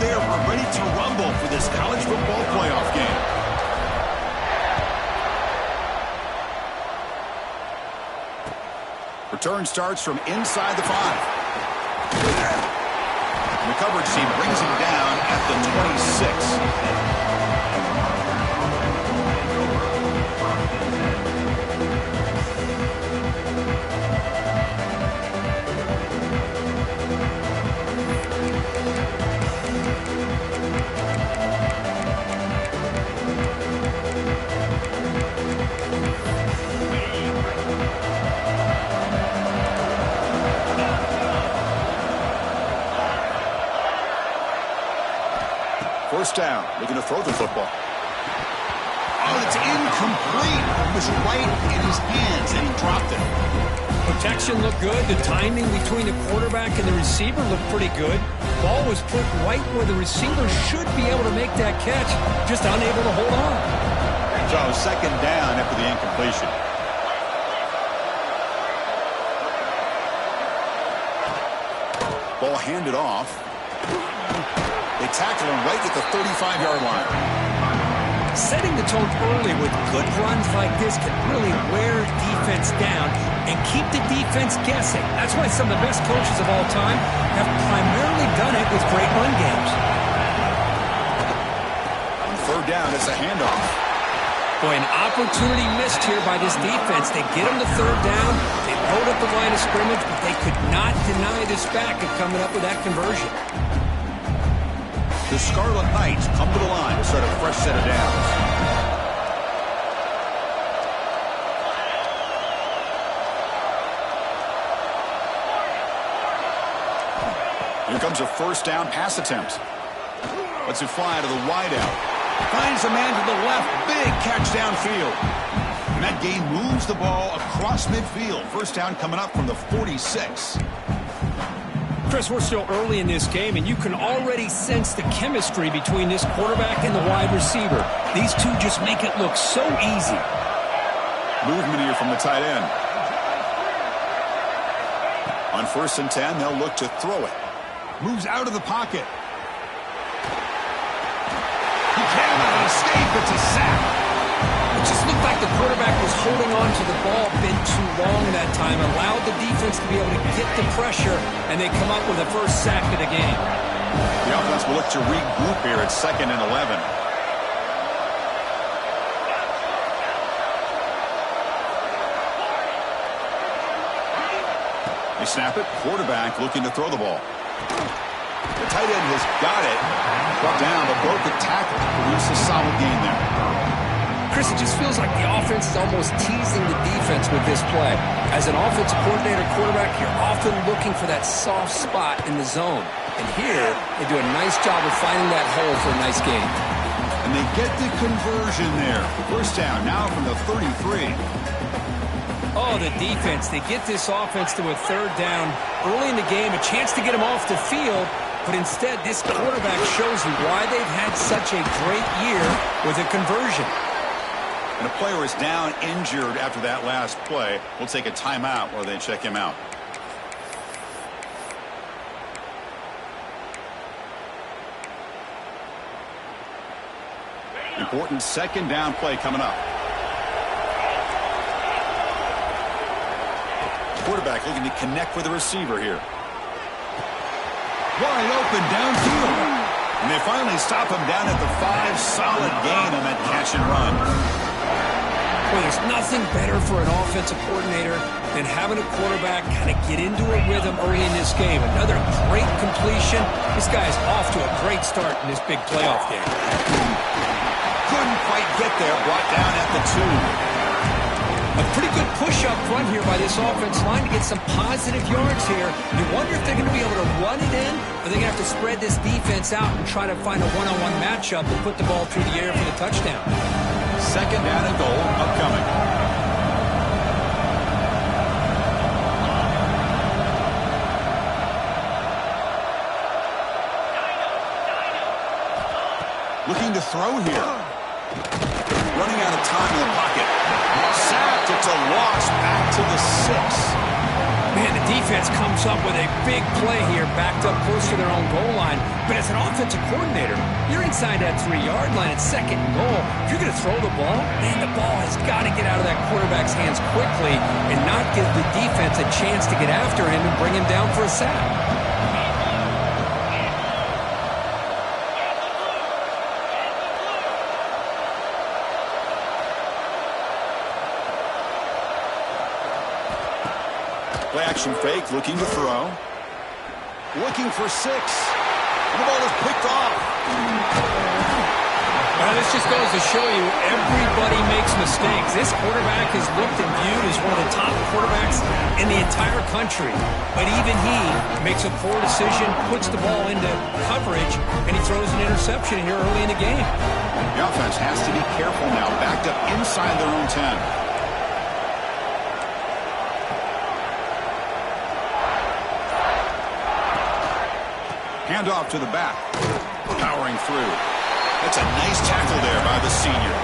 there. We're ready to rumble for this college football playoff game. Return starts from inside the 5. The coverage team brings him down at the 26. First down, looking to throw the football. Oh, it's incomplete. It was right in his hands, and he dropped it. Protection looked good. The timing between the quarterback and the receiver looked pretty good. Ball was put right where the receiver should be able to make that catch, just unable to hold on. So second down after the incompletion. Ball handed off. They tackle him right at the 35-yard line. Setting the tone early with good runs like this can really wear defense down and keep the defense guessing. That's why some of the best coaches of all time have primarily done it with great run games. On third down, it's a handoff. Boy, an opportunity missed here by this defense. They get him to third down. They load up the line of scrimmage, but they could not deny this back of coming up with that conversion. The Scarlet Knights come to the line to start a fresh set of downs. Here comes a first down pass attempt. Lets it fly to the wideout. Finds a man to the left. Big catch downfield. And that game moves the ball across midfield. First down coming up from the 46. Chris, we're still early in this game, and you can already sense the chemistry between this quarterback and the wide receiver. These two just make it look so easy. Movement here from the tight end. On 1st and 10, they'll look to throw it. Moves out of the pocket. He cannot escape. It's a sack. It just looked like the quarterback was holding on to the ball a bit too long that time, allowed the defense to be able to get the pressure, and they come up with the first sack of the game. The offense will look to regroup here at 2nd and 11. They snap it. Quarterback looking to throw the ball. The tight end has got it. Brought down, but broke the tackle. Produce a solid gain there. Chris, it just feels like the offense is almost teasing the defense with this play. As an offensive coordinator quarterback, you're often looking for that soft spot in the zone. And here, they do a nice job of finding that hole for a nice gain. And they get the conversion there. First down now from the 33. Oh, the defense. They get this offense to a third down early in the game, a chance to get them off the field. But instead, this quarterback shows you why they've had such a great year with a conversion. And a player is down injured after that last play. We'll take a timeout while they check him out. Important second down play coming up. Quarterback looking to connect with the receiver here. Wide open downfield. And they finally stop him down at the 5. Solid gain on that catch and run. Well, there's nothing better for an offensive coordinator than having a quarterback kind of get into a rhythm early in this game. Another great completion. This guy's off to a great start in this big playoff game. Couldn't quite get there. Brought down at the 2. A pretty good push up front here by this offense line to get some positive yards here. You wonder if they're going to be able to run it in, or they're going to have to spread this defense out and try to find a one-on-one matchup and put the ball through the air for the touchdown. Second down and goal upcoming. Looking to throw here. Running out of time in the pocket. Sacked. It's a loss back to the 6. Man, the defense comes up with a big play here, backed up close to their own goal line. But as an offensive coordinator, you're inside that 3-yard line at 2nd and goal. If you're going to throw the ball, man, the ball has got to get out of that quarterback's hands quickly and not give the defense a chance to get after him and bring him down for a sack. Play action fake, looking to throw. Looking for 6. And the ball is picked off. Well, this just goes to show you everybody makes mistakes. This quarterback is looked and viewed as one of the top quarterbacks in the entire country. But even he makes a poor decision, puts the ball into coverage, and he throws an interception here early in the game. The offense has to be careful now, backed up inside their own 10. Hand off to the back. Powering through. That's a nice tackle there by the senior.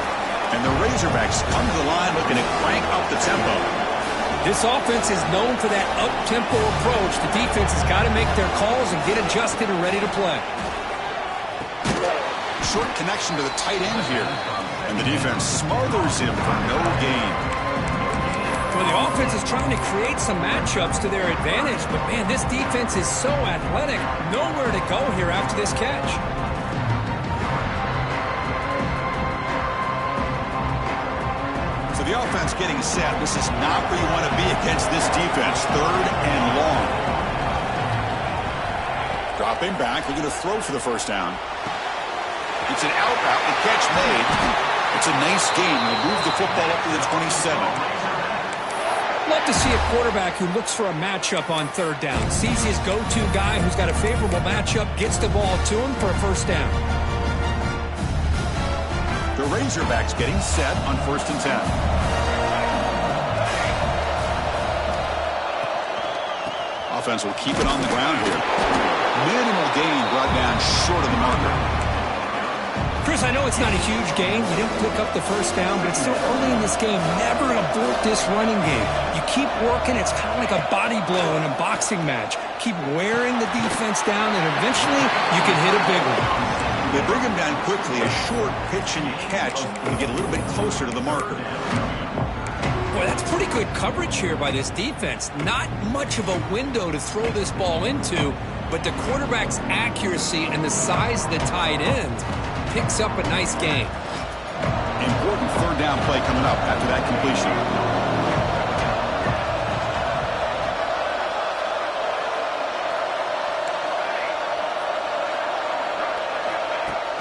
And the Razorbacks come to the line looking to crank up the tempo. This offense is known for that up-tempo approach. The defense has got to make their calls and get adjusted and ready to play. Short connection to the tight end here. And the defense smothers him for no gain. Well, the offense is trying to create some matchups to their advantage, but man, this defense is so athletic. Nowhere to go here after this catch. So the offense getting set. This is not where you want to be against this defense. 3rd and long. Dropping back, looking to throw for the first down. It's an out route, the catch made. It's a nice game. They'll move the football up to the 27. Love to see a quarterback who looks for a matchup on 3rd down. Sees his go-to guy who's got a favorable matchup, gets the ball to him for a first down. The Razorbacks getting set on 1st and 10. Offense will keep it on the ground here. Minimal gain brought down short of the marker. Chris, I know it's not a huge gain. You didn't pick up the first down, but it's still early in this game. Never abort this running game. You keep working. It's kind of like a body blow in a boxing match. Keep wearing the defense down, and eventually you can hit a big one. They bring him down quickly. A short pitch and catch to get a little bit closer to the marker. Boy, that's pretty good coverage here by this defense. Not much of a window to throw this ball into, but the quarterback's accuracy and the size of the tight end picks up a nice gain. Important 3rd down play coming up after that completion.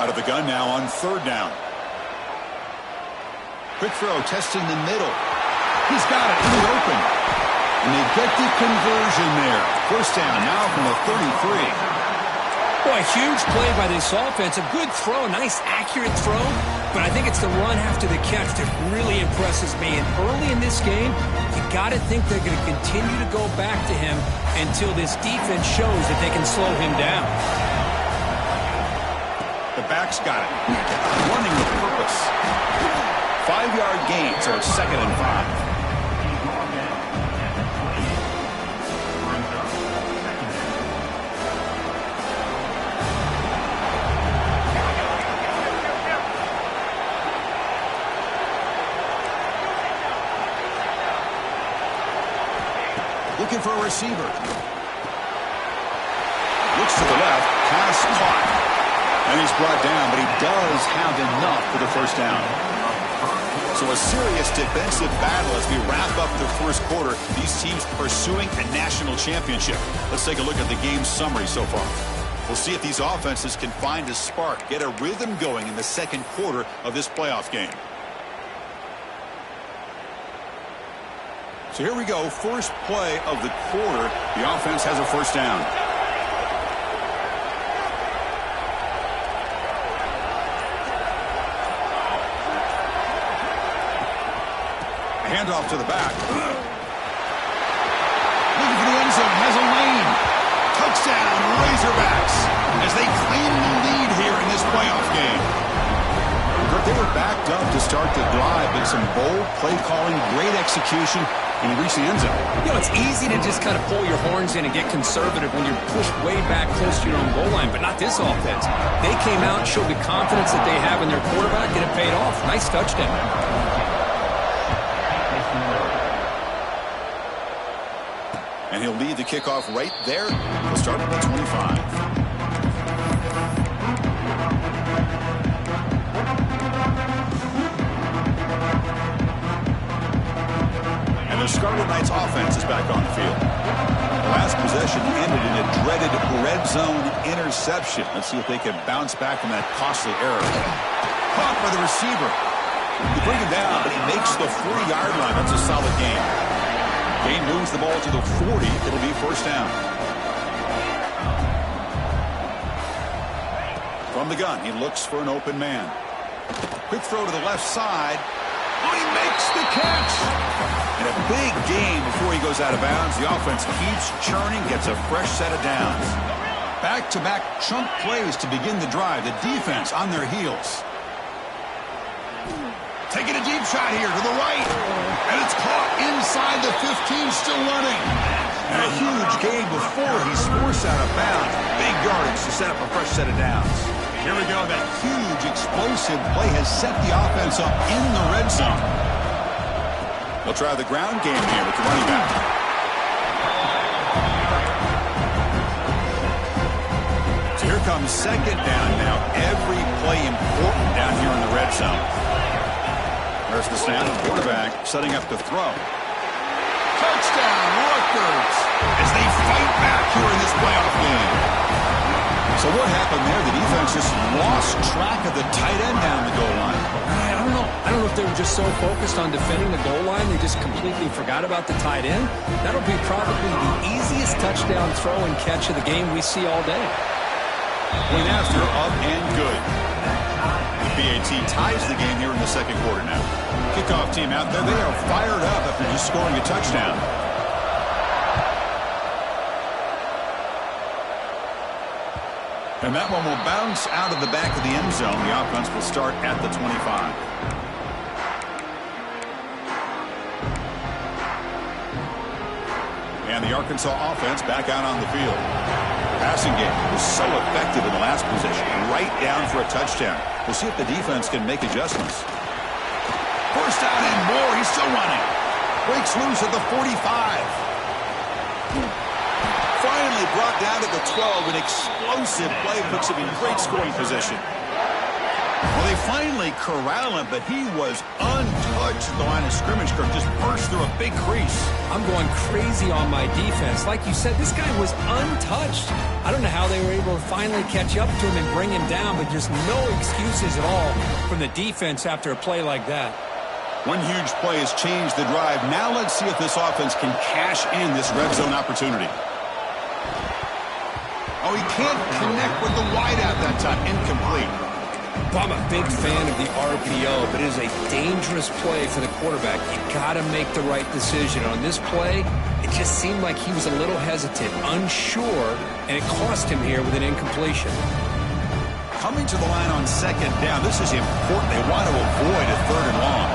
Out of the gun now on 3rd down. Quick throw, testing the middle. He's got it in the open. And they get the conversion there. First down now from the 33. Boy, huge play by this offense. A good throw, nice accurate throw. But I think it's the run after the catch that really impresses me. And early in this game, you got to think they're going to continue to go back to him until this defense shows that they can slow him down. The back's got it. Running with purpose. 5-yard gain, so it's 2nd and 5. Looking for a receiver. Looks to the left. Pass caught. And he's brought down, but he does have enough for the first down. So a serious defensive battle as we wrap up the first quarter. These teams pursuing a national championship. Let's take a look at the game summary so far. We'll see if these offenses can find a spark, get a rhythm going in the second quarter of this playoff game. So here we go, first play of the quarter. The offense has a first down. A handoff to the back. Looking for the end zone, has a lane. Touchdown, Razorbacks, as they claim the lead here in this playoff game. They were backed up to start the drive, but some bold play calling, great execution, and he reached the end zone. You know, it's easy to just kind of pull your horns in and get conservative when you're pushed way back close to your own goal line, but not this offense. They came out and showed the confidence that they have in their quarterback, and it paid off. Nice touchdown. And he'll lead the kickoff right there. He'll start at the 25. The Scarlet Knights offense is back on the field. The last possession ended in a dreaded red zone interception. Let's see if they can bounce back from that costly error. Caught by the receiver. They bring him down, but he makes the 40-yard line. That's a solid gain. Gain moves the ball to the 40. It'll be first down. From the gun, he looks for an open man. Quick throw to the left side. Oh, he makes the catch. And a big gain before he goes out of bounds. The offense keeps churning, gets a fresh set of downs. Back-to-back chunk plays to begin the drive. The defense on their heels. Taking a deep shot here to the right. And it's caught inside the 15, still running. And a huge gain before he's forced out of bounds. Big yardage to set up a fresh set of downs. Here we go. That huge explosive play has set the offense up in the red zone. They'll try the ground game here with the running back. So here comes second down now. Every play important down here in the red zone. There's the snap. Quarterback setting up to throw. Touchdown, Rutgers, as they fight back here in this playoff game. So what happened there? The defense just lost track of the tight end down the goal line. I don't know if they were just so focused on defending the goal line they just completely forgot about the tight end. That'll be probably the easiest touchdown throw and catch of the game we see all day. Point after, up and good. The BAT ties the game here in the second quarter now. Kickoff team out there. They are fired up after just scoring a touchdown. And that one will bounce out of the back of the end zone. The offense will start at the 25. And the Arkansas offense back out on the field. Passing game was so effective in the last possession. Right down for a touchdown. We'll see if the defense can make adjustments. First down and more. He's still running. Breaks loose at the 45. Finally brought down to the 12. An explosive play puts him in great scoring position. Well, they finally corral him, but he was untouched at the line of scrimmage. Kirk just burst through a big crease. I'm going crazy on my defense. Like you said, this guy was untouched. I don't know how they were able to finally catch up to him and bring him down, but just no excuses at all from the defense after a play like that. One huge play has changed the drive. Now let's see if this offense can cash in this red zone opportunity. Oh, he can't connect with the wideout that time. Incomplete. I'm a big fan of the RPO, but it is a dangerous play for the quarterback. You got to make the right decision. On this play, it just seemed like he was a little hesitant, unsure, and it cost him here with an incompletion. Coming to the line on second down, this is important. They want to avoid a third and long.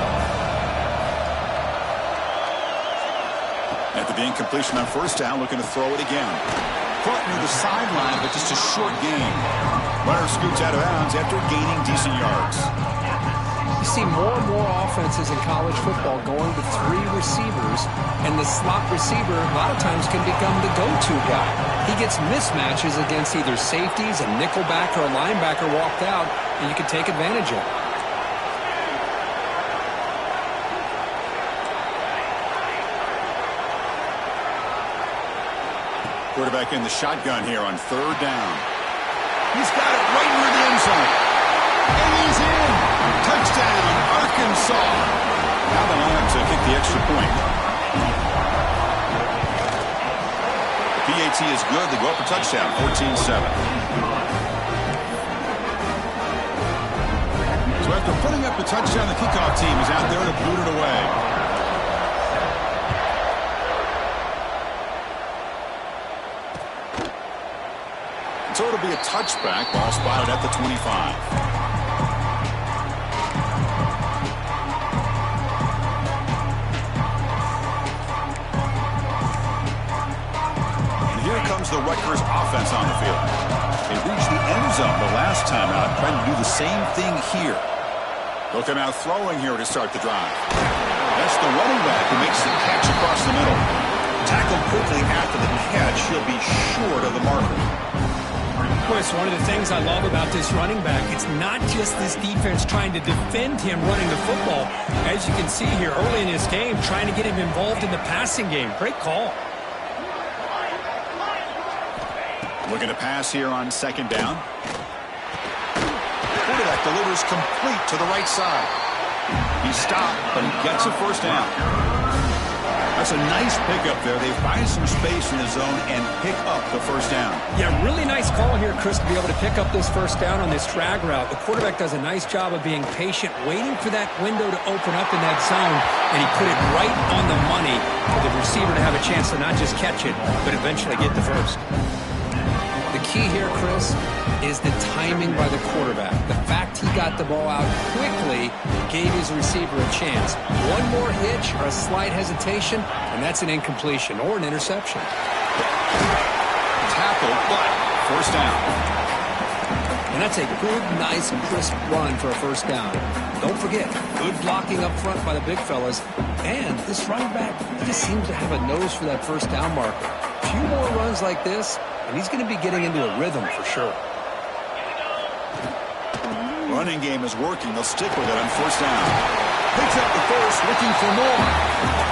After the incompletion on first down, looking to throw it again. Caught near the sideline, but just a short gain. Runner scoots out of bounds after gaining decent yards. You see more and more offenses in college football going to three receivers, and the slot receiver a lot of times can become the go-to guy. He gets mismatches against either safeties, a nickelback, or a linebacker walked out, and you can take advantage of it. Quarterback in the shotgun here on third down. He's got it right near the end zone. And he's in. Touchdown, Arkansas. Now the Lions kick the extra point. PAT is good. They go up for touchdown, 14-7. So after putting up the touchdown, the kickoff team is out there to boot it away. So it'll be a touchback, ball spotted at the 25. the Rutgers offense on the field. They reached the end zone the last time out, trying to do the same thing here. Looking out throwing here to start the drive. That's the running back who makes the catch across the middle. Tackled quickly after the catch, he'll be short of the marker. Chris, one of the things I love about this running back, it's not just this defense trying to defend him running the football. As you can see here early in this game, trying to get him involved in the passing game. Great call. Looking to pass here on second down. Quarterback delivers complete to the right side. He stopped, but he gets a first down. That's a nice pickup there. They find some space in the zone and pick up the first down. Yeah, really nice call here, Chris, to be able to pick up this first down on this drag route. The quarterback does a nice job of being patient, waiting for that window to open up in that zone, and he put it right on the money for the receiver to have a chance to not just catch it, but eventually get the first. The key here, Chris, is the timing by the quarterback. The fact he got the ball out quickly gave his receiver a chance. One more hitch or a slight hesitation, and that's an incompletion or an interception. Tackle, but first down. And that's a good, nice, crisp run for a first down. Don't forget, good blocking up front by the big fellas. And this running back, he just seems to have a nose for that first down marker. A few more runs like this, and he's going to be getting into a rhythm for sure. Running game is working. They'll stick with it on first down. Picks up the first, looking for more.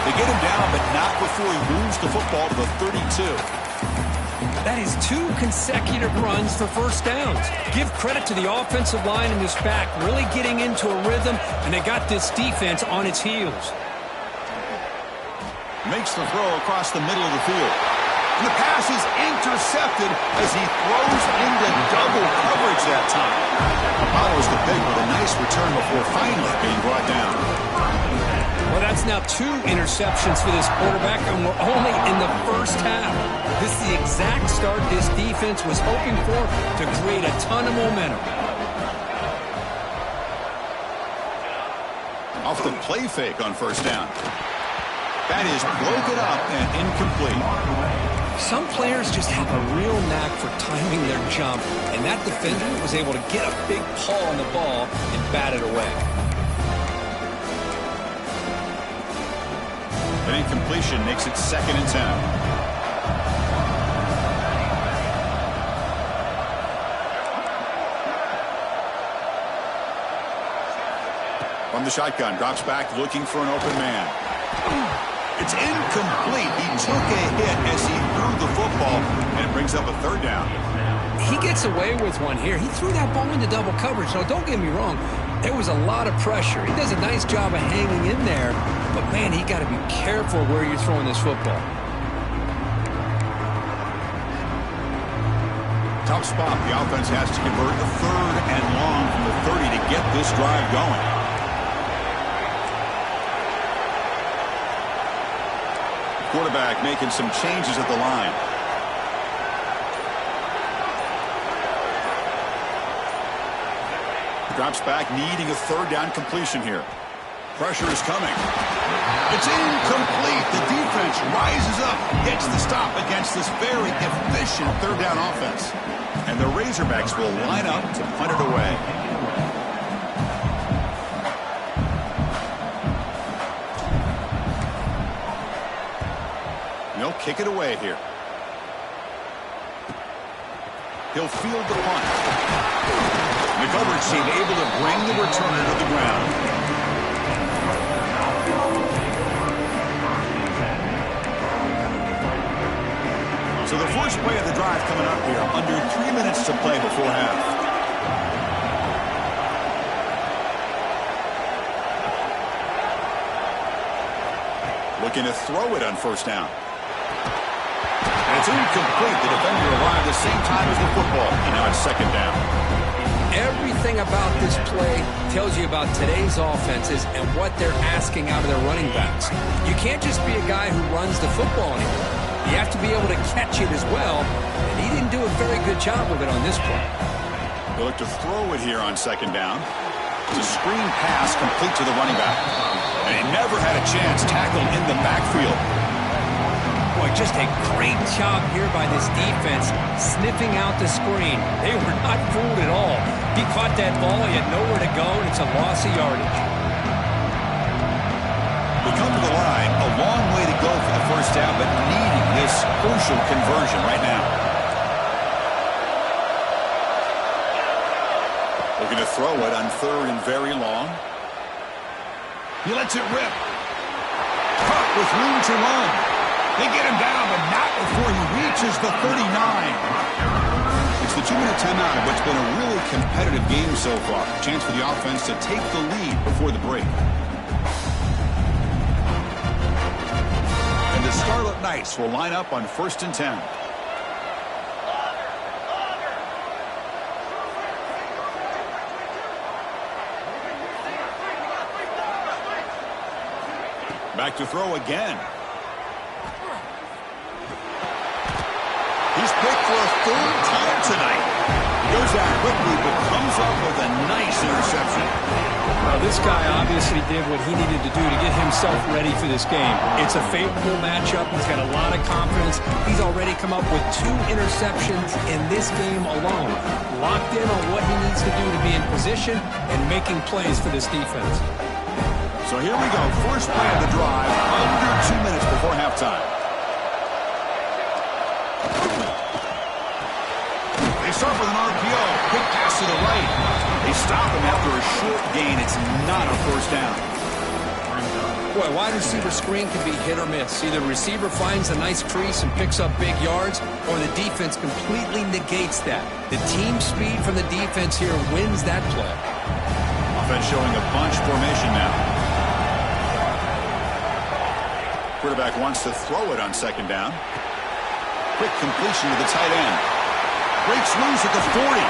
They get him down, but not before he moves the football to the 32. That is 2 consecutive runs for first downs. Give credit to the offensive line and this back really getting into a rhythm, and they got this defense on its heels. Makes the throw across the middle of the field. And the pass is intercepted as he throws into double coverage that time. Follows the pick with a nice return before finally being brought down. Well, that's now 2 interceptions for this quarterback, and we're only in the first half. This is the exact start this defense was hoping for to create a ton of momentum. Off the play fake on first down. That is broken up and incomplete. Some players just have a real knack for timing their jump, and that defender was able to get a big paw on the ball and bat it away. An incompletion makes it 2nd and 10. From the shotgun, drops back looking for an open man. It's incomplete. He took a hit as he threw the football, and it brings up a 3rd down. He gets away with one here. He threw that ball into double coverage. Now, don't get me wrong. There was a lot of pressure. He does a nice job of hanging in there. But, man, he got to be careful where you're throwing this football. Tough spot. The offense has to convert a 3rd and long from the 30 to get this drive going. Quarterback making some changes at the line. Drops back, needing a 3rd down completion here. Pressure is coming. It's incomplete. The defense rises up, gets the stop against this very efficient 3rd down offense. And the Razorbacks will line up to punt it away. They'll kick it away here. He'll field the punt. The coverage team able to bring the returner to the ground. So the first play of the drive coming up here. Under 3 minutes to play before half. Looking to throw it on first down. And it's incomplete. The defender arrived the same time as the football. And now it's 2nd down. Everything about this play tells you about today's offenses and what they're asking out of their running backs. You can't just be a guy who runs the football anymore. You have to be able to catch it as well, and he didn't do a very good job of it on this play. They look to throw it here on 2nd down. It's a screen pass complete to the running back. And he never had a chance, tackled in the backfield. Boy, Boy, just a great job here by this defense, sniffing out the screen. They were not fooled at all. He caught that ball, he had nowhere to go, and it's a loss of yardage. We come to the line, a long way to go for the first down, but needing this crucial conversion right now. Looking to throw it on 3rd and very long. He lets it rip. Caught with room to run. They get him down, but not before he reaches the 39. It's the 2-minute timeout of what's been a really competitive game so far. Chance for the offense to take the lead before the break. And the Scarlet Knights will line up on 1st and 10. Back to throw again. He's picked for a 3rd time tonight. He goes down quickly, but comes up with a nice interception. Well, this guy obviously did what he needed to do to get himself ready for this game. It's a favorable matchup. He's got a lot of confidence. He's already come up with 2 interceptions in this game alone. Locked in on what he needs to do to be in position and making plays for this defense. So here we go. First play of the drive, under 2 minutes before halftime. They start with an RPO. Quick pass to the right. They stop him after a short gain. It's not a first down. Boy, wide receiver screen can be hit or miss. Either the receiver finds a nice crease and picks up big yards, or the defense completely negates that. The team speed from the defense here wins that play. Offense showing a bunch formation now. Quarterback wants to throw it on 2nd down. Quick completion to the tight end. Breaks loose at the 40.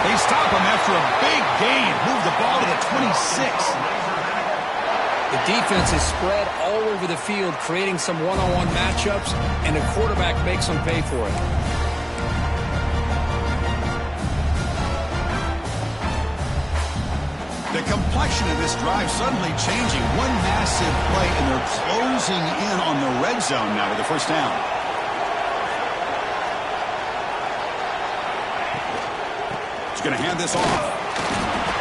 They stop him after a big gain. Move the ball to the 26. The defense is spread all over the field, creating some one-on-one matchups, and the quarterback makes them pay for it. The complexion of this drive suddenly changing. One massive play, and they're closing in on the red zone now with the first down. He's going to hand this off.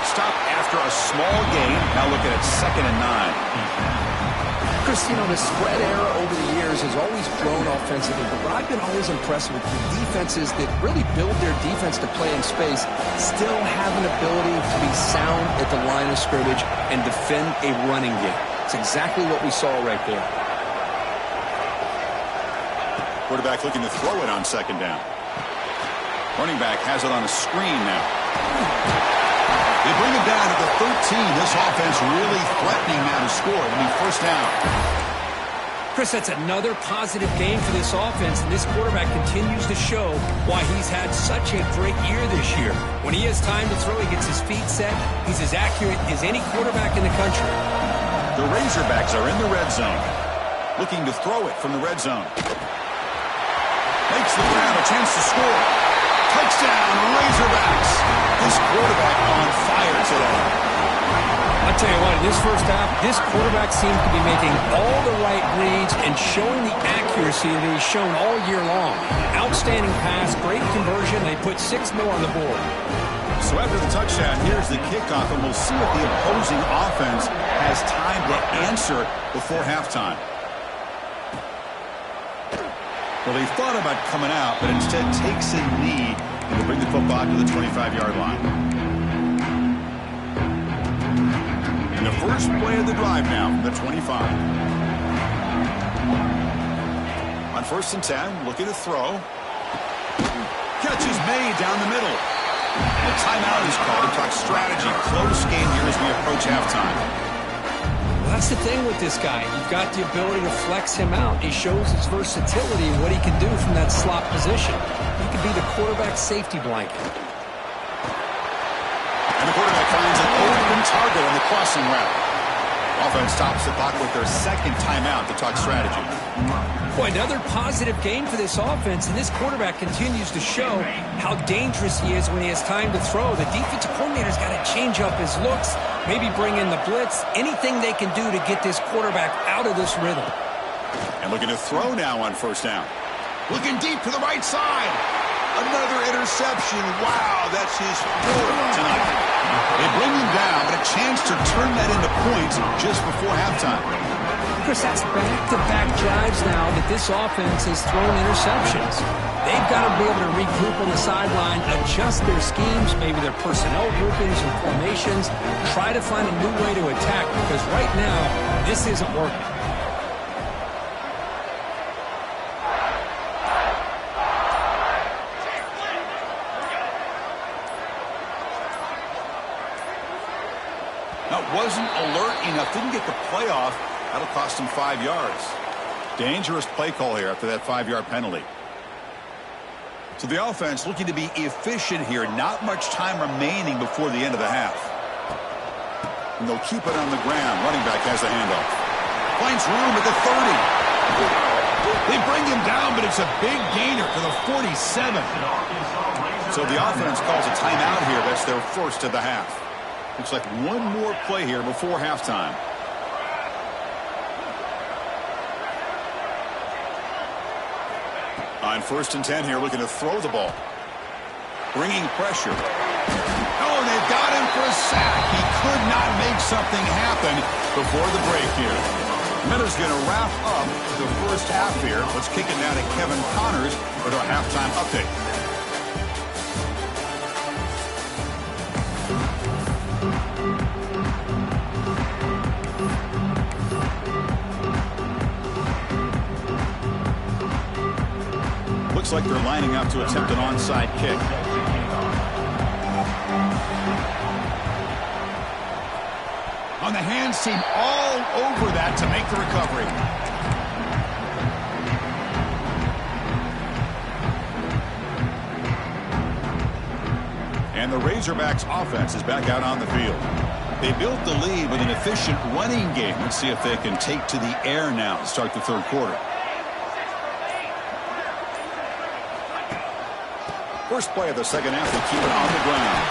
Stop after a small gain. Now look at it, 2nd and 9. Chris, you know, the spread era over the years has always grown offensively, but what I've been always impressed with the defenses that really build their defense to play in space still have an ability to be sound at the line of scrimmage and defend a running game. It's exactly what we saw right there. Quarterback looking to throw it on 2nd down. Running back has it on a screen now. They bring it down to the 13. This offense really threatening now to score. It'll be first down. Chris, that's another positive game for this offense, and this quarterback continues to show why he's had such a great year this year. When he has time to throw, he gets his feet set. He's as accurate as any quarterback in the country. The Razorbacks are in the red zone. Looking to throw it from the red zone. Makes the grab, a chance to score. Touchdown, Razorbacks. This quarterback on fire today. I'll tell you what, in this first half, this quarterback seems to be making all the right reads and showing the accuracy that he's shown all year long. Outstanding pass, great conversion. They put 6 more on the board. So after the touchdown, here's the kickoff, and we'll see if the opposing offense has time to answer before halftime. Well, they thought about coming out, but instead takes a knee and will bring the football to the 25-yard line. And the first play of the drive now from the 25. On 1st and 10, looking to throw. Catch is made down the middle. And a timeout is called to talk strategy. Close game here as we approach halftime. That's the thing with this guy. You've got the ability to flex him out. He shows his versatility and what he can do from that slot position. He could be the quarterback safety blanket. And the quarterback finds an open target on the crossing route. Offense stops the clock with their 2nd timeout to talk strategy. Boy, another positive game for this offense, and this quarterback continues to show how dangerous he is when he has time to throw. The defensive coordinator's got to change up his looks, maybe bring in the blitz, anything they can do to get this quarterback out of this rhythm. And looking to throw now on first down. Looking deep to the right side. Another interception. Wow, that's his fourth tonight. They bring him down, but a chance to turn that into points just before halftime. Chris, that's back-to-back drives now that this offense has thrown interceptions. They've got to be able to regroup on the sideline, adjust their schemes, maybe their personnel groupings and formations, try to find a new way to attack, because right now, this isn't working. Now, wasn't alert enough, didn't get the play off. That'll cost him 5 yards. Dangerous play call here after that 5-yard penalty. So the offense looking to be efficient here. Not much time remaining before the end of the half. And they'll keep it on the ground. Running back has the handoff. Finds room at the 30. They bring him down, but it's a big gainer to the 47. So the offense calls a timeout here. That's their first of the half. Looks like one more play here before halftime. On 1st and 10 here, looking to throw the ball. Bringing pressure. Oh, they've got him for a sack. He could not make something happen before the break here. Miller's going to wrap up the first half here. Let's kick it now to Kevin Connors with our halftime update. Looks like they're lining up to attempt an onside kick. On the hands team all over that to make the recovery. And the Razorbacks offense is back out on the field. They built the lead with an efficient running game. Let's see if they can take to the air now to start the third quarter. First play of the second half, they keep it on the ground.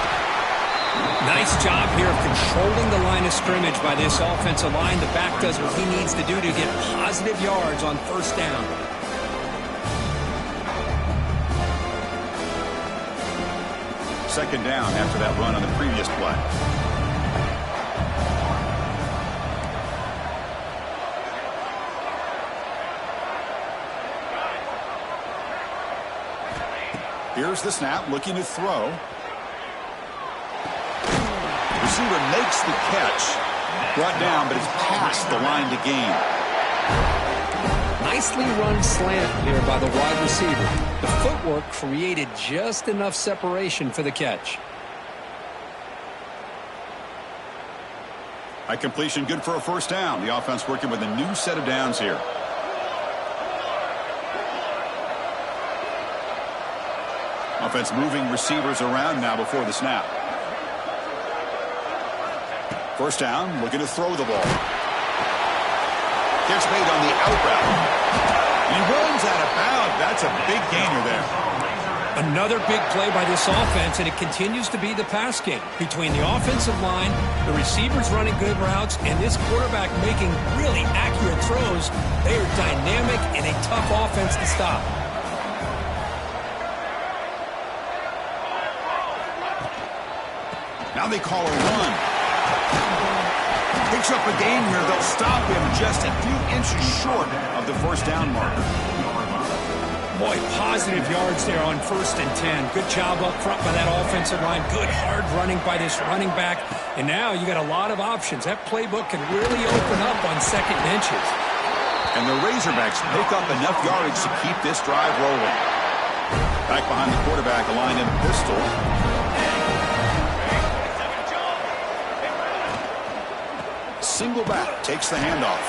Nice job here of controlling the line of scrimmage by this offensive line. The back does what he needs to do to get positive yards on first down. Second down after that run on the previous play. Here's the snap, looking to throw. Receiver makes the catch. Brought down, but it's past the line to gain. Nicely run slant here by the wide receiver. The footwork created just enough separation for the catch. High completion, good for a first down. The offense working with a new set of downs here. Offense moving receivers around now before the snap. First down, looking to throw the ball. Catch made on the out route. He runs out of bounds. That's a big gainer there. Another big play by this offense, and it continues to be the pass game. Between the offensive line, the receivers running good routes, and this quarterback making really accurate throws, they are dynamic and a tough offense to stop. Now they call a run. Picks up a gain here. They'll stop him just a few inches short of the first down mark. Boy, positive yards there on 1st and 10. Good job up front by that offensive line. Good hard running by this running back. And now you got a lot of options. That playbook can really open up on second and inches. And the Razorbacks pick up enough yardage to keep this drive rolling. Back behind the quarterback, a line in pistol. Single back, takes the handoff.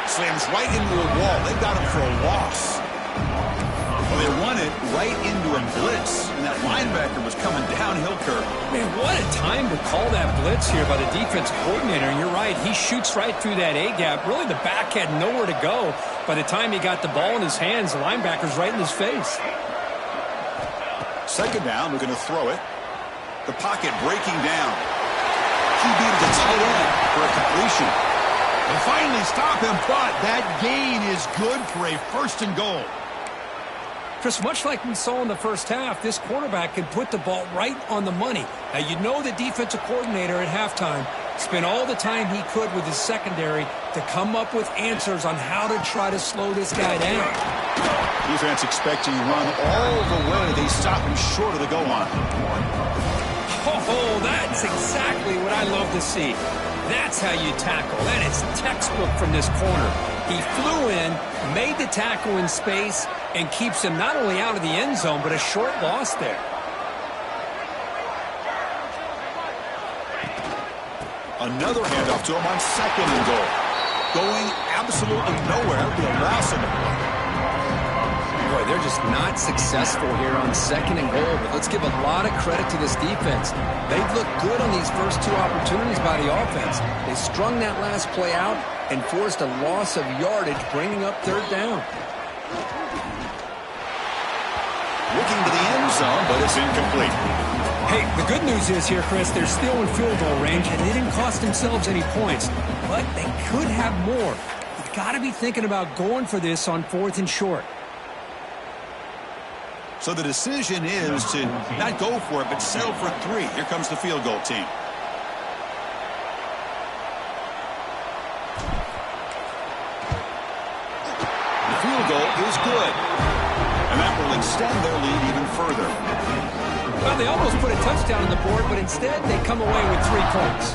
Slams right into a wall. They got him for a loss. Well, they run it right into a blitz, and that linebacker was coming downhill curve. Man, what a time to call that blitz here by the defensive coordinator. And you're right, he shoots right through that A-gap. Really, the back had nowhere to go. By the time he got the ball in his hands, the linebacker's right in his face. Second down, we're going to throw it. The pocket breaking down. QB to the tight end for a completion. They finally stop him, but that gain is good for a 1st and goal. Chris, much like we saw in the first half, this quarterback can put the ball right on the money. Now, you know the defensive coordinator at halftime spent all the time he could with his secondary to come up with answers on how to try to slow this guy down. Defense expecting run all the way. They stop him short of the goal line. Oh, that's exactly what I love to see. That's how you tackle. That is textbook from this corner. He flew in, made the tackle in space, and keeps him not only out of the end zone, but a short loss there. Another handoff to him on 2nd and goal. Going absolutely nowhere. Be a loss in the play. Boy, they're just not successful here on 2nd and goal, but let's give a lot of credit to this defense. They've looked good on these first 2 opportunities by the offense. They strung that last play out and forced a loss of yardage, bringing up 3rd down. Looking to the end zone, but it's incomplete. Hey, the good news is here, Chris, they're still in field goal range, and they didn't cost themselves any points, but they could have more. You've got to be thinking about going for this on 4th and short. So the decision is to not go for it, but settle for 3. Here comes the field goal team. The field goal is good. And that will extend their lead even further. Well, they almost put a touchdown on the board, but instead they come away with 3 points.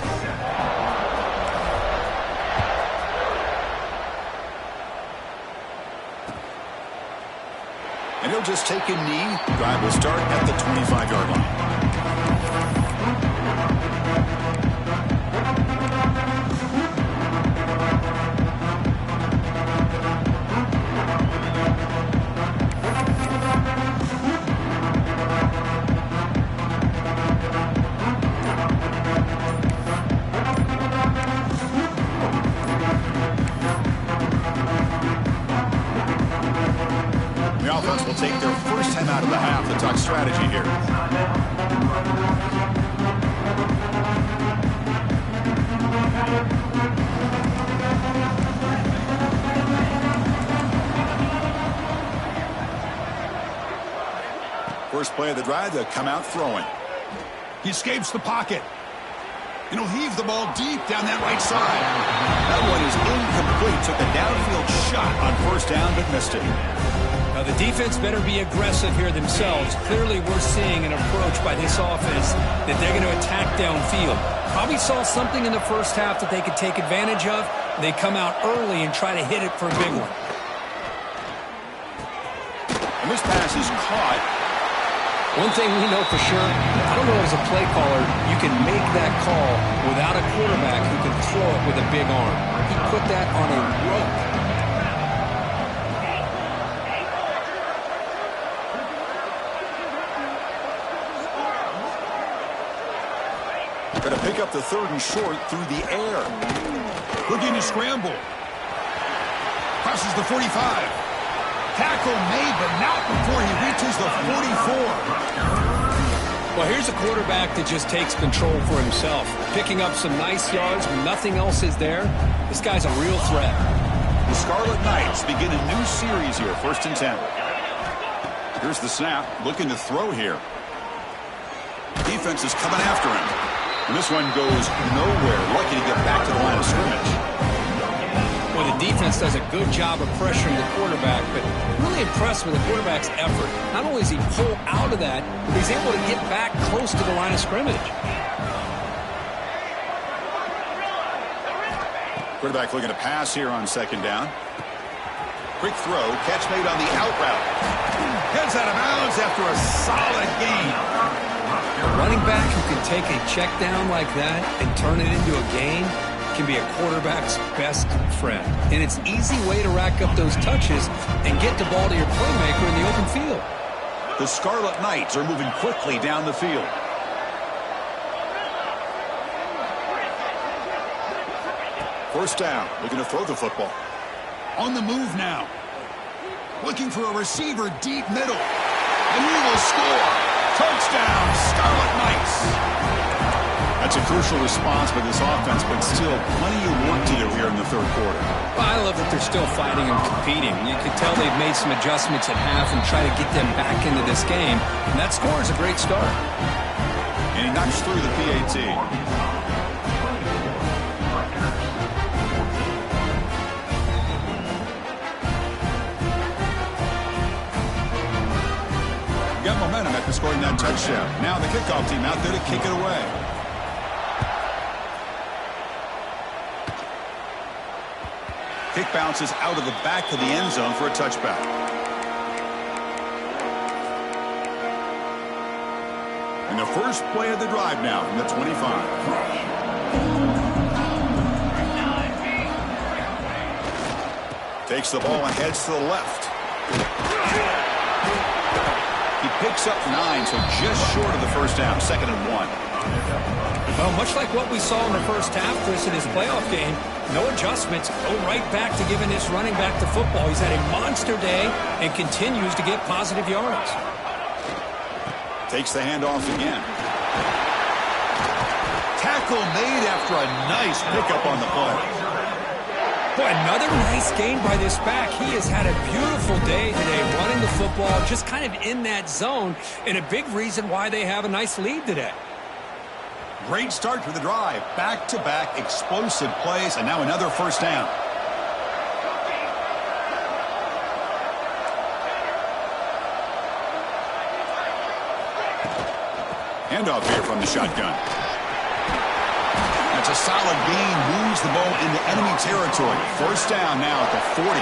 And he'll just take a knee. Drive will start at the 25-yard line. The offense will take their first time out of the half to talk strategy here. First play of the drive, they'll come out throwing. He escapes the pocket. And he'll heave the ball deep down that right side. That one is incomplete. Took a downfield shot on 1st down, but missed it. Now, the defense better be aggressive here themselves. Clearly, we're seeing an approach by this offense that they're going to attack downfield. Probably saw something in the first half that they could take advantage of. They come out early and try to hit it for a big one. And this pass is caught. One thing we know for sure, I don't know as a play caller, you can make that call without a quarterback who can throw it with a big arm. He put that on a rope. Going to pick up the 3rd and short through the air. Looking to scramble. Crosses the 45. Tackle made, but not before he reaches the 44. Well, here's a quarterback that just takes control for himself. Picking up some nice yards when nothing else is there. This guy's a real threat. The Scarlet Knights begin a new series here, 1st and 10. Here's the snap. Looking to throw here. Defense is coming after him. And this one goes nowhere. Lucky to get back to the line of scrimmage. Well, the defense does a good job of pressuring the quarterback, but really impressed with the quarterback's effort. Not only does he pull out of that, but he's able to get back close to the line of scrimmage. Quarterback looking to pass here on 2nd down. Quick throw. Catch made on the out route. Heads out of bounds after a solid gain. A running back who can take a check down like that and turn it into a gain can be a quarterback's best friend. And it's an easy way to rack up those touches and get the ball to your playmaker in the open field. The Scarlet Knights are moving quickly down the field. First down, looking to throw the football. On the move now. Looking for a receiver deep middle. And he will score. Touchdown, Scarlet Knights. That's a crucial response by this offense, but still plenty of work to do here in the third quarter. Well, I love that they're still fighting and competing. You can tell they've made some adjustments at half and try to get them back into this game. And that score is a great start. And he knocks through the PAT. Got momentum after scoring that touchdown. Now the kickoff team out there to kick it away. Kick bounces out of the back of the end zone for a touchback. And the first play of the drive now from the 25. Takes the ball and heads to the left. He picks up 9, so just short of the first down, 2nd and 1. Well, much like what we saw in the first half, Chris, in his playoff game, no adjustments, go right back to giving this running back the football. He's had a monster day and continues to get positive yards. Takes the handoff again. Tackle made after a nice pickup on the play. Boy, another nice gain by this back. He has had a beautiful day today running the football, just kind of in that zone, and a big reason why they have a nice lead today. Great start to the drive. Back-to-back explosive plays, and now another first down. Handoff here from the shotgun. That's a solid gain. Moves the ball into enemy territory. First down now at the 40.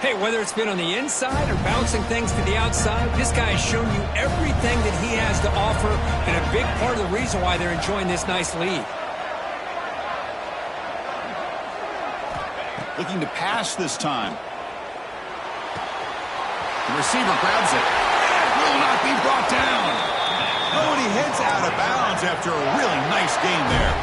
Hey, whether it's been on the inside or bouncing things to the outside, this guy has shown you everything that he has to offer, and a big part of the reason why they're enjoying this nice lead. Looking to pass this time. The receiver grabs it. Will not be brought down. Oh, and he heads out of bounds after a really nice game there.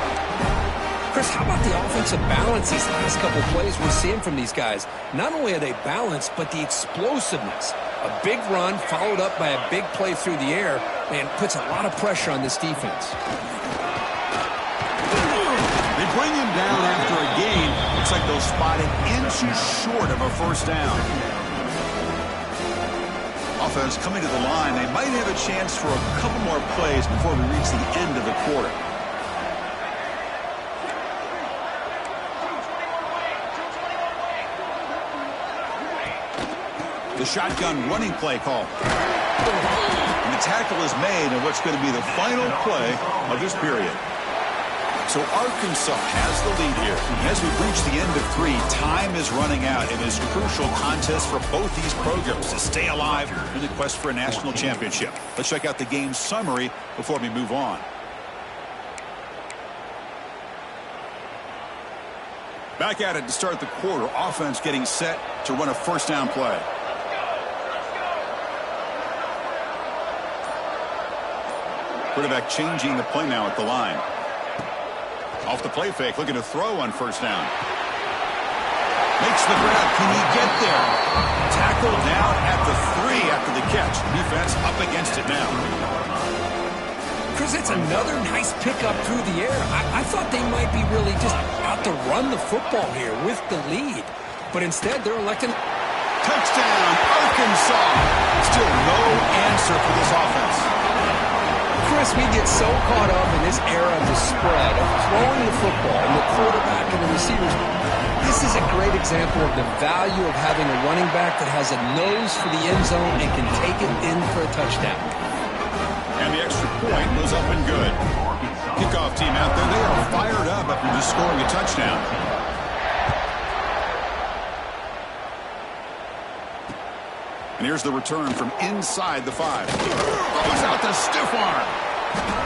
Chris, how about the offensive balance these last couple plays we're seeing from these guys? Not only are they balanced, but the explosiveness. A big run followed up by a big play through the air, and puts a lot of pressure on this defense. They bring him down after a gain. Looks like they'll spot it inches short of a first down. Offense coming to the line. They might have a chance for a couple more plays before we reach the end of the quarter. The shotgun running play call. And the tackle is made on what's going to be the final play of this period. So Arkansas has the lead here. As we reach the end of 3, time is running out. It is a crucial contest for both these programs to stay alive in the quest for a national championship. Let's check out the game summary before we move on. Back at it to start the quarter. Offense getting set to run a first down play. Quarterback changing the play now at the line. Off the play fake, looking to throw on first down. Makes the grab. Can he get there? Tackle down at the 3 after the catch. Defense up against it now. Chris, it's another nice pickup through the air. I thought they might be really just out to run the football here with the lead. But instead, they're electing... Touchdown, Arkansas. Still no answer for this offense. Chris, we get so caught up in this era of the spread, of throwing the football, and the quarterback and the receivers. This is a great example of the value of having a running back that has a nose for the end zone and can take it in for a touchdown. And the extra point goes up and good. Kickoff team out there, they are fired up after just scoring a touchdown. And here's the return from inside the 5. Throws out the stiff arm.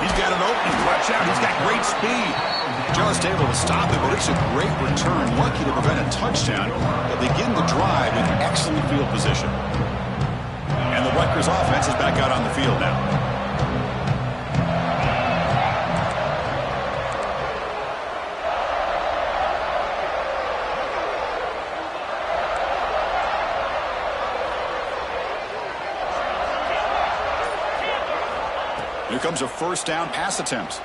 He's got an opening. Watch out. He's got great speed. Just able to stop it, but it's a great return. Lucky to prevent a touchdown. They'll begin the drive with excellent field position. And the Rutgers offense is back out on the field now. Here comes a first down pass attempt.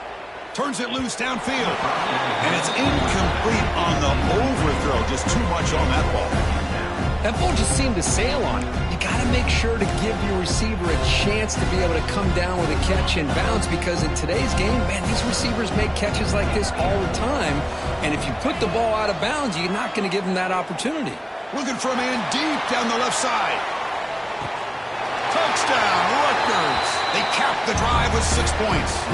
Turns it loose downfield. And it's incomplete on the overthrow. Just too much on that ball. That ball just seemed to sail on it. You got to make sure to give your receiver a chance to be able to come down with a catch and bounce, because in today's game, man, these receivers make catches like this all the time. And if you put the ball out of bounds, you're not going to give them that opportunity. Looking for a man deep down the left side. Touchdown, Rutgers. They cap the drive with 6 points.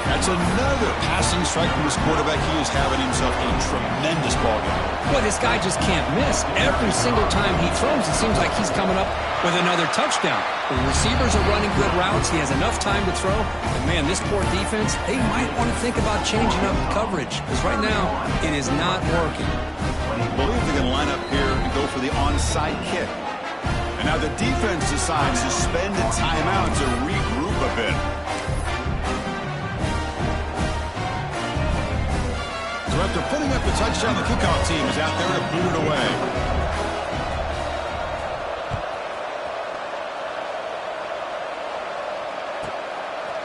That's another passing strike from his quarterback. He is having himself a tremendous ball game. Boy, this guy just can't miss. Every single time he throws, it seems like he's coming up with another touchdown. The receivers are running good routes. He has enough time to throw. And, man, this poor defense, they might want to think about changing up the coverage, because right now it is not working. I believe they're going to line up here and go for the onside kick. And now the defense decides to spend a timeout to regroup a bit. So after putting up the touchdown, the kickoff team is out there to boot it away.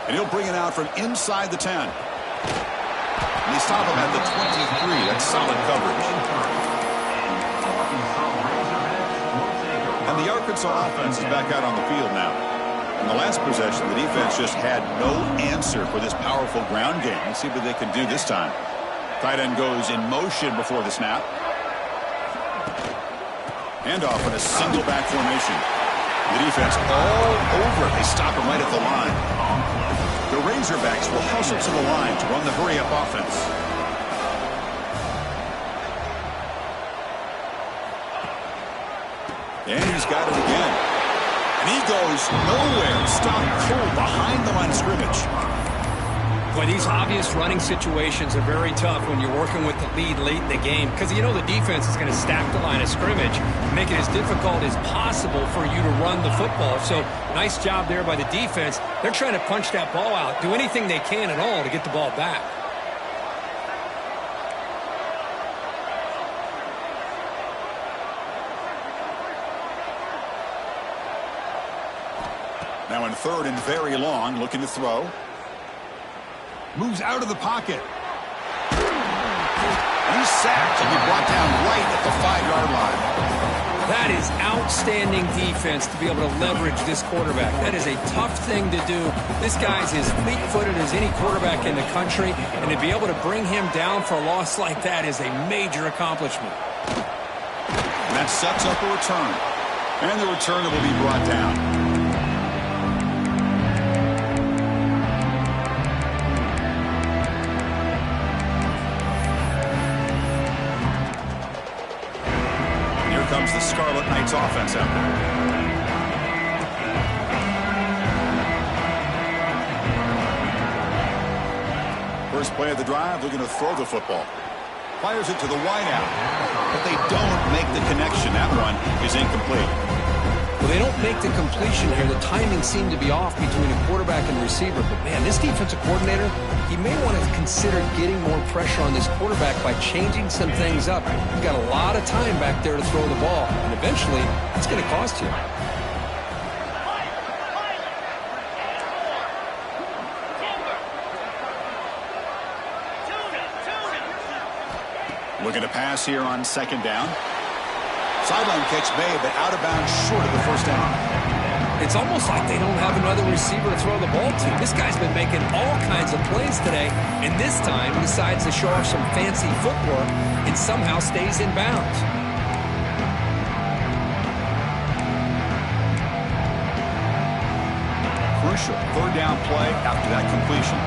And he'll bring it out from inside the 10. And they stop him at the 23. That's solid coverage. And the Arkansas offense is back out on the field now. In the last possession, the defense just had no answer for this powerful ground game. Let's see what they can do this time. Tight end goes in motion before the snap. Handoff in a single back formation. The defense all over. They stop him right at the line. The Razorbacks will hustle to the line to run the hurry-up offense. And he's got it again. And he goes nowhere. Stopped cold behind the line of scrimmage. Boy, these obvious running situations are very tough when you're working with the lead late in the game, because you know the defense is going to stack the line of scrimmage, make it as difficult as possible for you to run the football. So nice job there by the defense. They're trying to punch that ball out, do anything they can at all to get the ball back. Now in third and very long, looking to throw. Moves out of the pocket. He's sacked and be brought down right at the 5-yard line. That is outstanding defense to be able to leverage this quarterback. That is a tough thing to do. This guy's as fleet-footed as any quarterback in the country, and to be able to bring him down for a loss like that is a major accomplishment. And that sets up a return. And the returner will be brought down. Comes the Scarlet Knights offense out there. First play of the drive, looking to throw the football. Fires it to the wideout, but they don't make the connection. That one is incomplete. Well, they don't make the completion here. The timing seemed to be off between a quarterback and receiver. But, man, this defensive coordinator, he may want to consider getting more pressure on this quarterback by changing some things up. You've got a lot of time back there to throw the ball, and eventually it's going to cost you. Looking to pass here on second down. Sideline catch made, but out of bounds short of the first down. It's almost like they don't have another receiver to throw the ball to. This guy's been making all kinds of plays today, and this time he decides to show off some fancy footwork and somehow stays in bounds. Crucial third down play after that completion.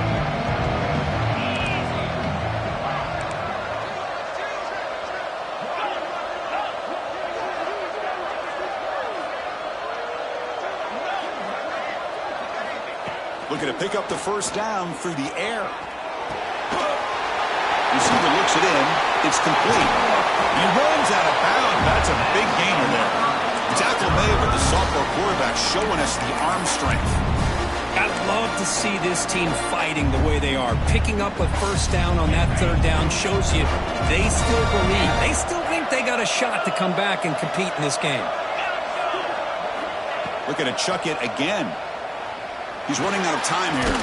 Looking to pick up the first down through the air. Receiver looks it in. It's complete. He runs out of bounds. That's a big gainer there. Tackle made, but the sophomore quarterback showing us the arm strength. I'd love to see this team fighting the way they are. Picking up a first down on that third down shows you they still believe. They still think they got a shot to come back and compete in this game. Looking to chuck it again. He's running out of time here.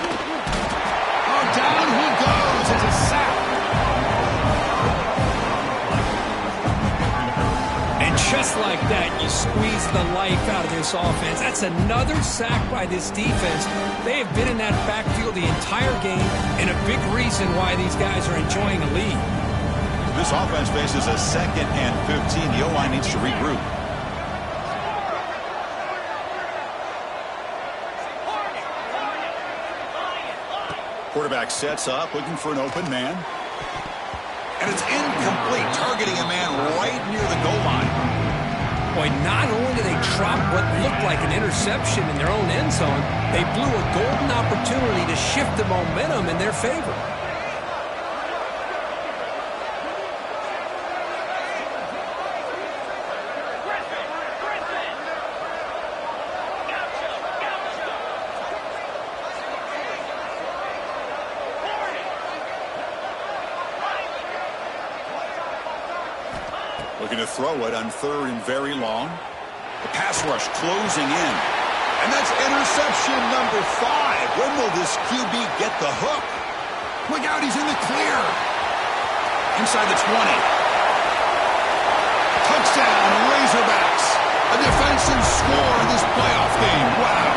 down he goes. It's a sack. And just like that, you squeeze the life out of this offense. That's another sack by this defense. They have been in that backfield the entire game, and a big reason why these guys are enjoying a lead. This offense faces a 2nd and 15. The O-line needs to regroup. Quarterback sets up, looking for an open man. And it's incomplete, targeting a man right near the goal line. Boy, not only did they drop what looked like an interception in their own end zone, they blew a golden opportunity to shift the momentum in their favor. Looking to throw it on 3rd and very long. The pass rush closing in. And that's interception number 5. When will this QB get the hook? Look out, he's in the clear. Inside the 20. Touchdown, Razorbacks. A defensive score in this playoff game. Wow.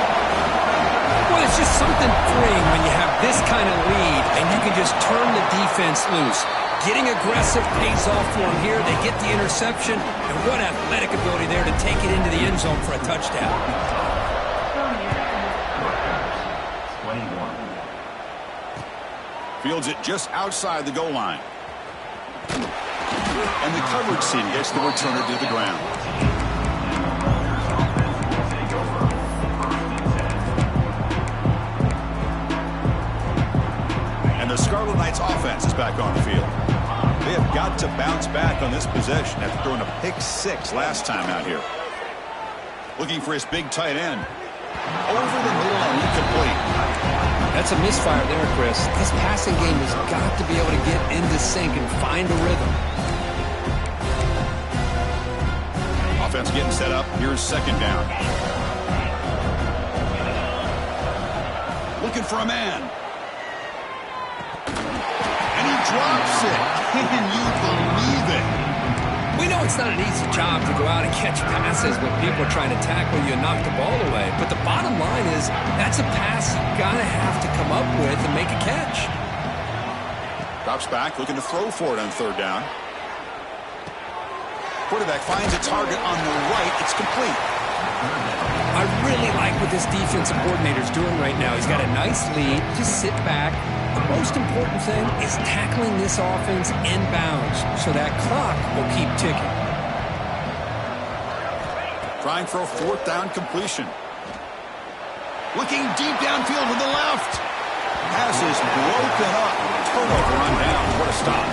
Well, it's just something freeing when you have this kind of lead and you can just turn the defense loose. Getting aggressive pays off for them here. They get the interception, and what athletic ability there to take it into the end zone for a touchdown. 21. Fields it just outside the goal line. And the coverage team gets the returner to the ground. And the Scarlet Knights offense is back on the field. They have got to bounce back on this possession after throwing a pick-6 last time out here. Looking for his big tight end. Over the middle and incomplete. That's a misfire there, Chris. This passing game has got to be able to get into sync and find a rhythm. Offense getting set up. Here's 2nd down. Looking for a man. And he drops it. Can you believe it? We know it's not an easy job to go out and catch passes when people are trying to tackle you and knock the ball away. But the bottom line is that's a pass you've got to have to come up with and make a catch. Drops back, looking to throw for it on 3rd down. Quarterback finds a target on the right. It's complete. I really like what this defensive coordinator is doing right now. He's got a nice lead. Just sit back. The most important thing is tackling this offense inbounds so that clock will keep ticking. Trying for a 4th down completion. Looking deep downfield to the left. Pass is broken up. Turnover on down. What a stop.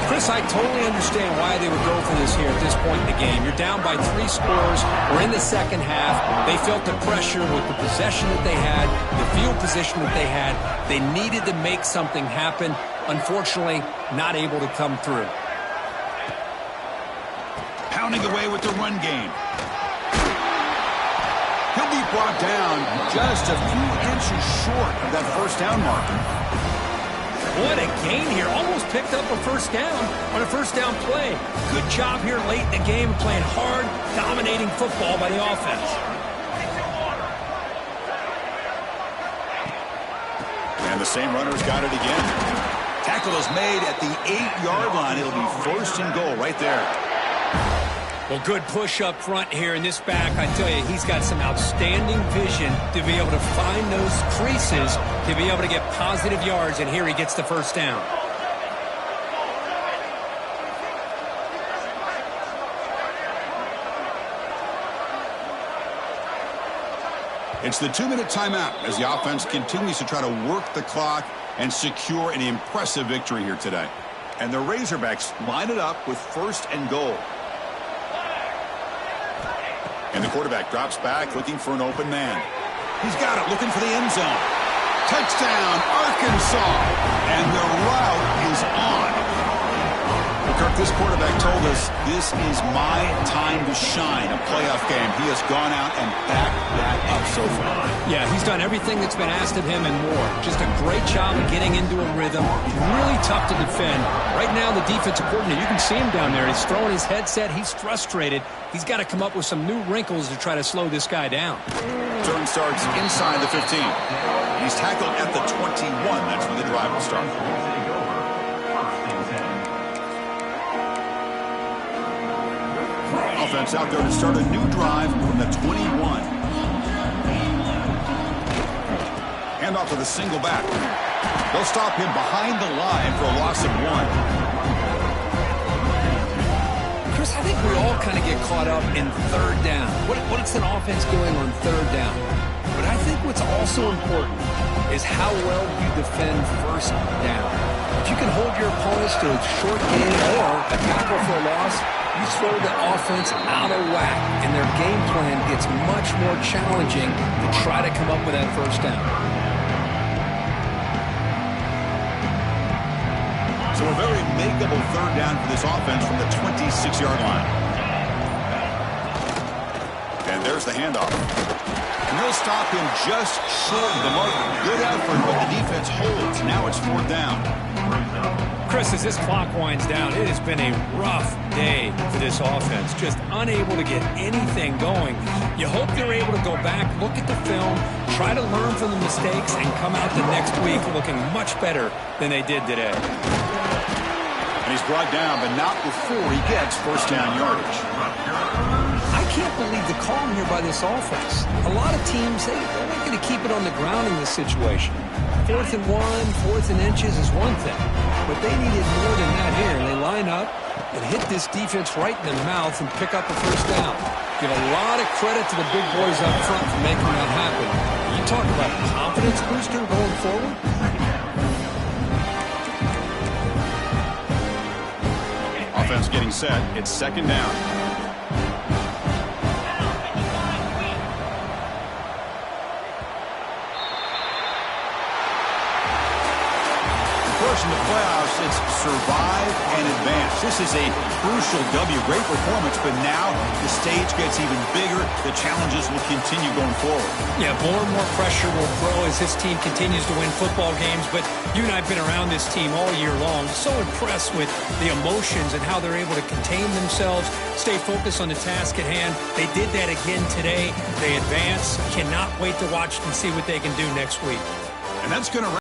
Chris, I totally understand why they would go for this here at this point in the game. You're down by 3 scores. We're in the second half. They felt the pressure with the possession that they had, the field position that they had. They needed to make something happen. Unfortunately, not able to come through. Pounding away with the run game. He'll be brought down just a few inches short of that 1st down marker. What a gain here. Almost picked up a 1st down on a 1st down play. Good job here late in the game, playing hard, dominating football by the offense. And the same runner's got it again. Tackle is made at the 8-yard line. It'll be 1st and goal right there. Well, good push up front here in this back. I tell you, he's got some outstanding vision to be able to find those creases, to be able to get positive yards, and here he gets the 1st down. It's the 2-minute timeout as the offense continues to try to work the clock and secure an impressive victory here today. And the Razorbacks line it up with 1st and goal. And the quarterback drops back, looking for an open man. He's got it, looking for the end zone. Touchdown, Arkansas. And the route is on. The Kirk, this quarterback told us this is my time to shine, a playoff game. He has gone out and backed that up so far. Yeah, he's done everything that's been asked of him and more. Just a great job of getting into a rhythm. Really tough to defend. Right now, the defensive coordinator, you can see him down there. He's throwing his headset. He's frustrated. He's got to come up with some new wrinkles to try to slow this guy down. Turn starts inside the 15. He's tackled at the 21. That's where the drive will start. Offense out there to start a new drive from the 21. Hand off to the single back. They'll stop him behind the line for a loss of 1. Chris, I think we all kind of get caught up in third down. What's an offense doing on third down? But I think what's also important is how well you defend first down. If you can hold your opponents to a short gain or a tackle for a loss, you throw the offense out of whack, and their game plan gets much more challenging to try to come up with that first down. So a very makeable third down for this offense from the 26-yard line. And there's the handoff. And they'll stop him just short of the mark. Good effort, but the defense holds. Now it's fourth down. Chris, as this clock winds down, it has been a rough day for this offense. Just unable to get anything going. You hope they're able to go back, look at the film, try to learn from the mistakes, and come out the next week looking much better than they did today. And he's brought down, but not before he gets first down yardage. I can't believe the calm here by this offense. A lot of teams, they're not going to keep it on the ground in this situation. 4th and 1, 4th and inches is one thing. But they needed more than that here. And they line up and hit this defense right in the mouth and pick up a first down. Give a lot of credit to the big boys up front for making that happen. You talk about a confidence booster going forward. Offense getting set. It's second down. In the playoffs, it's survive and advance. This is a crucial W. Great performance, but now the stage gets even bigger. The challenges will continue going forward. Yeah, more and more pressure will grow as this team continues to win football games, but you and I have been around this team all year long. So impressed with the emotions and how they're able to contain themselves, stay focused on the task at hand. They did that again today. They advance. Cannot wait to watch and see what they can do next week. And that's going to